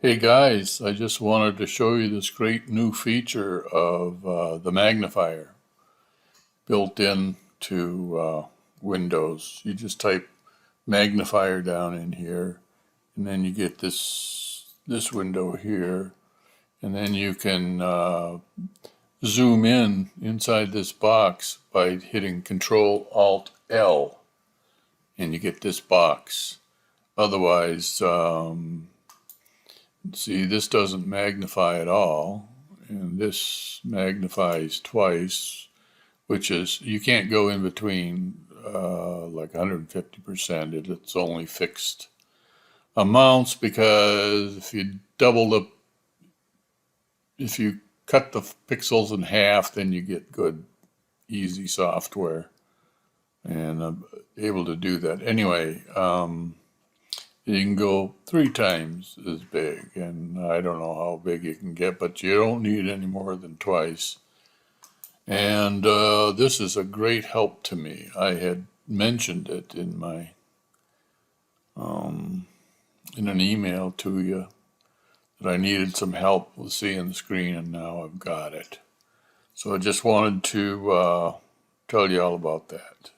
Hey guys, I just wanted to show you this great new feature of the Magnifier built in to Windows. You just type Magnifier down in here, and then you get this window here, and then you can zoom in inside this box by hitting Control Alt L, and you get this box. Otherwise, see, this doesn't magnify at all, and this magnifies twice, which is, you can't go in between like 150%. It's only fixed amounts because if you cut the pixels in half, then you get good, easy software, and I'm able to do that. Anyway, you can go 3 times as big, and I don't know how big you can get, but you don't need any more than twice. And this is a great help to me. I had mentioned it in my in an email to you that I needed some help with seeing the screen, and now I've got it. So I just wanted to tell you all about that.